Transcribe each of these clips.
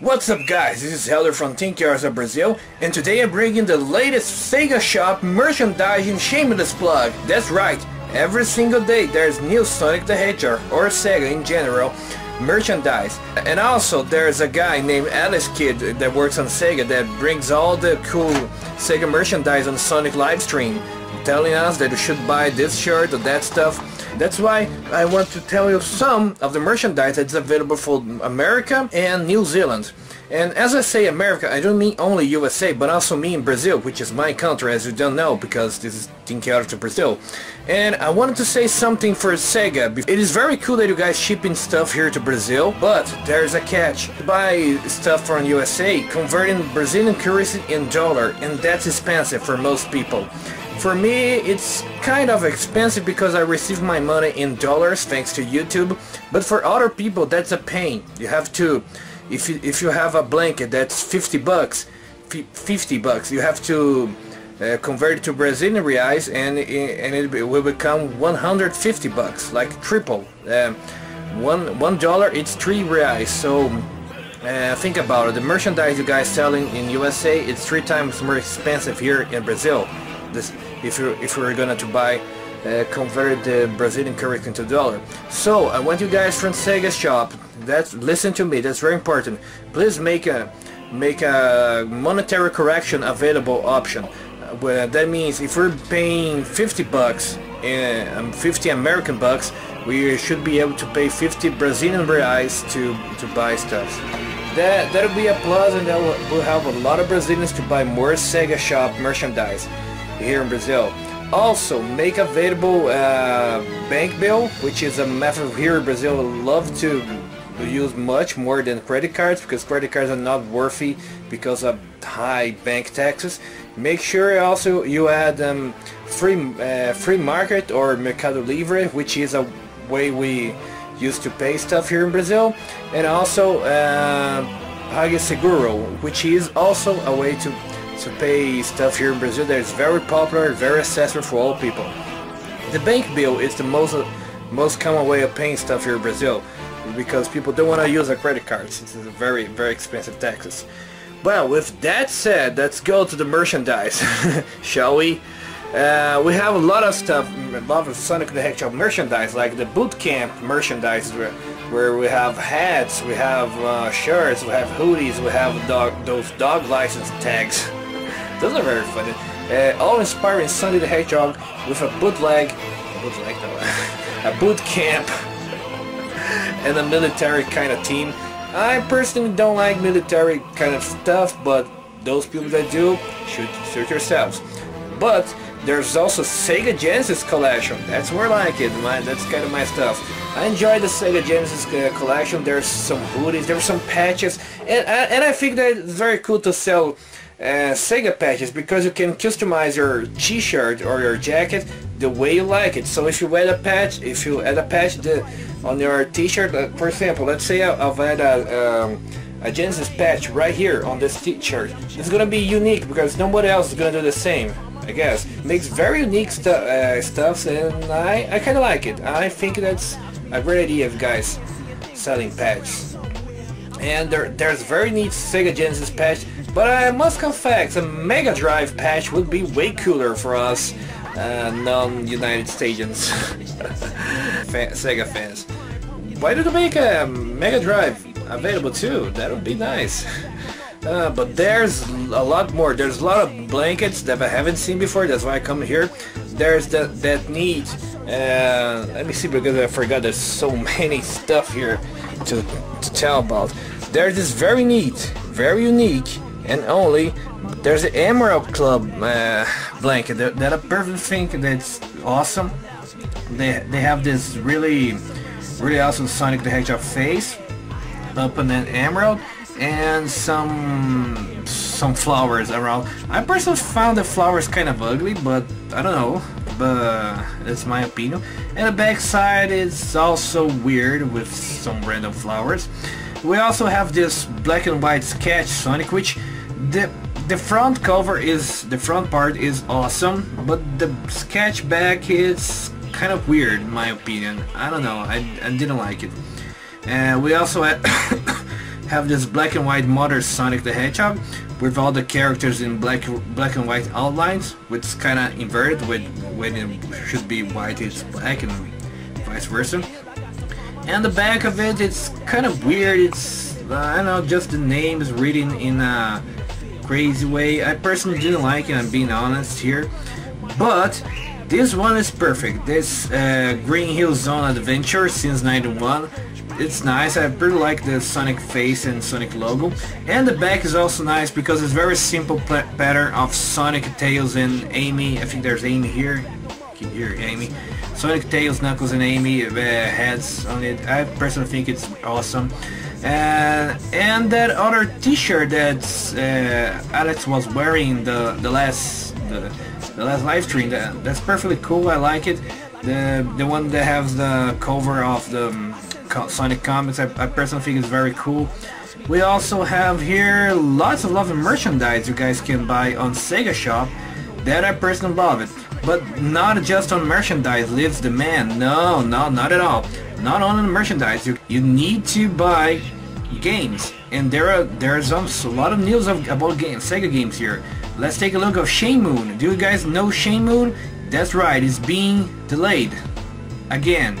What's up guys, this is Helder from Team Chaotix Br, and today I'm bringing the latest SEGA shop merchandising shameless plug. That's right, every single day there's new Sonic the Hedgehog, or SEGA in general, merchandise. And also there's a guy named Alice Kid that works on SEGA that brings all the cool SEGA merchandise on Sonic livestream, telling us that you should buy this shirt or that stuff. That's why I want to tell you some of the merchandise that's available for America and New Zealand. And as I say America, I don't mean only USA, but also mean Brazil, which is my country, as you don't know, because this is Team Chaotix Brazil. And I wanted to say something for SEGA. It is very cool that you guys shipping stuff here to Brazil, but there's a catch. To buy stuff from USA, converting Brazilian currency in dollar, and that's expensive for most people. For me, it's kind of expensive because I receive my money in dollars thanks to YouTube, but for other people that's a pain. You have to, if you have a blanket that's 50 bucks, you have to convert it to Brazilian reais, and it will become 150 bucks, like triple. $1 it's 3 reais. So think about it. The merchandise you guys selling in USA, it's 3 times more expensive here in Brazil. If you're gonna to buy convert the Brazilian currency into dollar. So I want you guys from SEGA shop, listen to me, that's very important. Please make a monetary correction available option. That means if we're paying 50 bucks, 50 American bucks, we should be able to pay 50 Brazilian reais to buy stuff. That'll be a plus, and that will help a lot of Brazilians to buy more SEGA shop merchandise here in Brazil. Also, make available bank bill, which is a method here in Brazil love to use much more than credit cards, because credit cards are not worthy because of high bank taxes. Make sure also you add free market or Mercado Libre, which is a way we used to pay stuff here in Brazil, and also PagSeguro, which is also a way to pay stuff here in Brazil that is very popular, very accessible for all people. The bank bill is the most common way of paying stuff here in Brazil, because people don't want to use their credit cards. It's a very expensive taxes. Well, with that said, let's go to the merchandise, shall we? We have a lot of stuff, a lot of Sonic the Hedgehog merchandise, like the boot camp merchandise, where we have hats, we have shirts, we have hoodies, we have those dog license tags. Those are very funny. All inspiring Sonic the Hedgehog with a a boot camp and a military kind of theme. I personally don't like military kind of stuff, but those people that do should suit yourselves. But there's also SEGA Genesis collection. That's more like it. That's kind of my stuff. I enjoy the SEGA Genesis collection. There's some hoodies, there's some patches, and I think that it's very cool to sell SEGA patches, because you can customize your t-shirt or your jacket the way you like it. So if you add a patch, on your t-shirt, for example, let's say I've had a Genesis patch right here on this t-shirt. It's gonna be unique because nobody else is gonna do the same, I guess. Makes very unique stuff, and I kind of like it. I think that's a great idea of guys selling patches. And there's very neat SEGA Genesis patch, but I must confess, a Mega Drive patch would be way cooler for us non-United Statesians SEGA fans. Why don't they make a Mega Drive available too? That would be nice. But there's a lot more. There's a lot of blankets that I haven't seen before. That's why I come here. There's that neat. Let me see, because I forgot. There's so many stuff here to tell about. There's this very neat, very unique, and only. There's the Emerald Club blanket. That a perfect thing. That's awesome. They have this really awesome Sonic the Hedgehog face up in an emerald, and some flowers around. I personally found the flowers kind of ugly, but I don't know, but that's my opinion. And the back side is also weird with some random flowers. We also have this black and white sketch Sonic, which the front cover the front part is awesome, but the sketch back is kind of weird in my opinion. I don't know, I didn't like it. And we also had have this black and white modern Sonic the Hedgehog with all the characters in black and white outlines, which is kind of inverted, when it should be white it's black and vice versa. And the back of it, it's kind of weird. It's I don't know, just the name is written in a crazy way. I personally didn't like it, I'm being honest here, but this one is perfect. This Green Hill Zone Adventure since '91. It's nice. I pretty like the Sonic face and Sonic logo, and the back is also nice because it's very simple pattern of Sonic, Tails, and Amy. I think there's Amy here. Here, Amy. Sonic, Tails, Knuckles, and Amy heads on it. I personally think it's awesome. And that other T-shirt that Alex was wearing the last live stream, that's perfectly cool. I like it. The one that has the cover of the Sonic comics, I personally think it's very cool. We also have here lots of lovely merchandise you guys can buy on SEGA Shop. That I personally love it. But not just on merchandise lives the man. No, not at all. Not only on merchandise. You need to buy games, and there's a lot of news about games, SEGA games here. Let's take a look of Shameless. Do you guys know Shameless? That's right, it's being delayed again.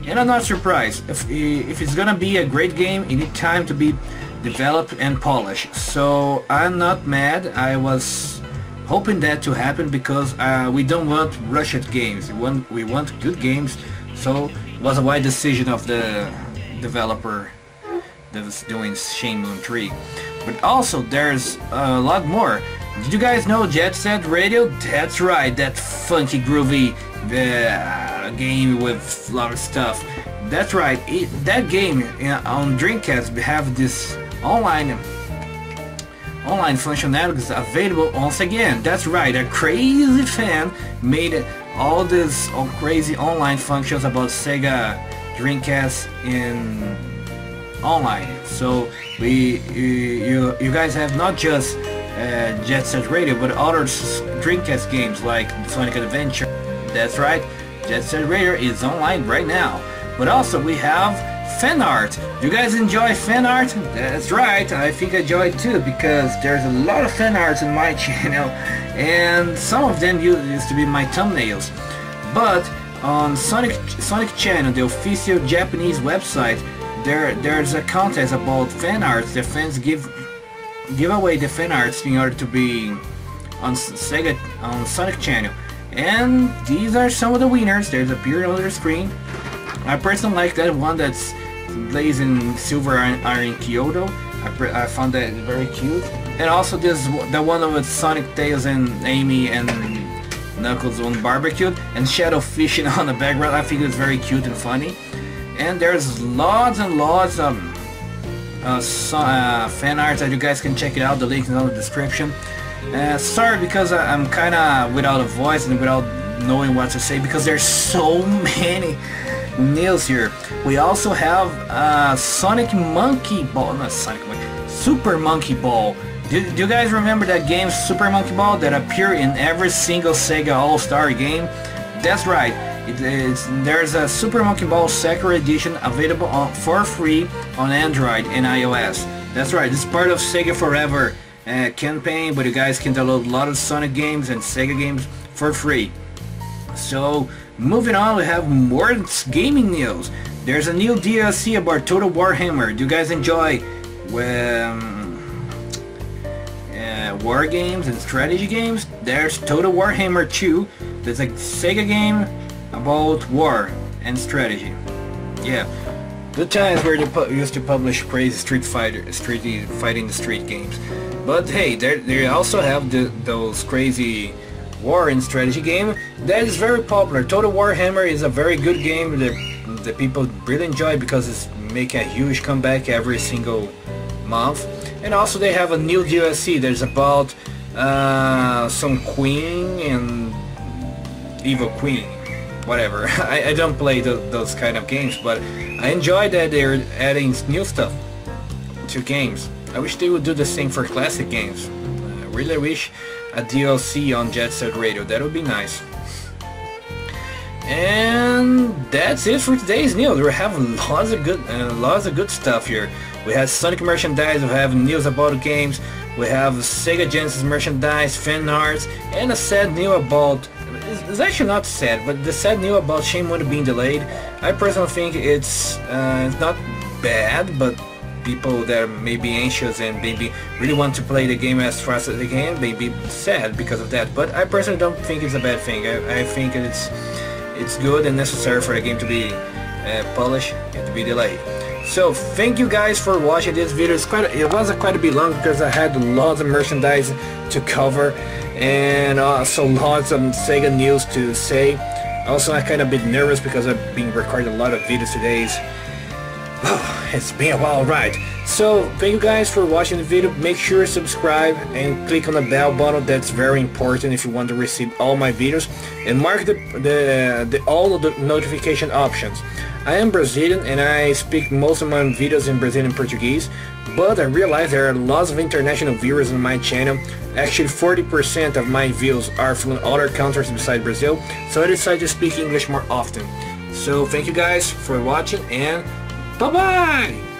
And I'm not surprised. If it's gonna be a great game, it needs time to be developed and polished. So I'm not mad. I was hoping that to happen because we don't want rushed games. We want good games. So it was a wise decision of the developer that was doing Shameless 3. But also there's a lot more. Did you guys know Jet Set Radio? That's right, that funky groovy game with a lot of stuff. That's right, that game on Dreamcast we have this online functionalities available once again. That's right, a crazy fan made all these crazy online functions about Sega Dreamcast in online. So you guys have not just Jet Set Radio, but other Dreamcast games like Sonic Adventure. That's right, Jet Set Radio is online right now. But also we have fan art. Do you guys enjoy fan art? That's right, I think I enjoy it too, because there's a lot of fan arts in my channel, and some of them used to be my thumbnails. But on Sonic channel, the official Japanese website, there's a contest about fan arts. The fans give away the fan arts in order to be on Sonic channel, and these are some of the winners. There's appearing on the screen. I personally like that one that's blazing silver iron Kyoto. I found that very cute. And also this the one with Sonic, Tails, and Amy and Knuckles on barbecue, and Shadow fishing on the background. I think it's very cute and funny. And there's lots and lots of fan art that you guys can check it out. The link is on the description. Sorry because I'm kinda without a voice and without knowing what to say, because there's so many news here. We also have Sonic Monkey Ball, not Sonic Monkey, Super Monkey Ball. Do you guys remember that game Super Monkey Ball that appeared in every single Sega All-Star game? That's right, there's a Super Monkey Ball Sakura Edition available for free on Android and iOS. That's right, it's part of Sega Forever campaign, but you guys can download a lot of Sonic games and Sega games for free. So moving on, we have more gaming news. There's a new DLC about Total Warhammer. Do you guys enjoy war games and strategy games? There's Total Warhammer 2. There's a Sega game about war and strategy. Yeah, good times where they used to publish crazy fighting the street games. But hey, they also have those crazy war and strategy game that is very popular. Total Warhammer is a very good game that the people really enjoy because it's making a huge comeback every single month. And also they have a new DLC that's about some queen and evil queen, whatever. I don't play those kind of games, but I enjoy that they're adding new stuff to games. I wish they would do the same for classic games. I really wish a DLC on Jet Set Radio. That would be nice. And that's it for today's news. We have lots of good stuff here. We have Sonic merchandise, we have news about games, we have Sega Genesis merchandise, fan arts, and a sad news about, it's actually not sad, but the sad news about Shameless being delayed. I personally think it's not bad, but people that may be anxious and maybe really want to play the game as fast as they can may be sad because of that. But I personally don't think it's a bad thing. I think it's good and necessary for the game to be polished and to be delayed. So thank you guys for watching this video. It was quite a bit long because I had lots of merchandise to cover and also lots of Sega news to say. Also, I'm kind of a bit nervous because I've been recording a lot of videos today. It's been a while, right? So thank you guys for watching the video. Make sure to subscribe and click on the bell button. That's very important if you want to receive all my videos, and mark all of the notification options. I am Brazilian and I speak most of my videos in Brazilian Portuguese, but I realize there are lots of international viewers on my channel. Actually 40% of my views are from other countries besides Brazil, so I decided to speak English more often. So thank you guys for watching and bye-bye!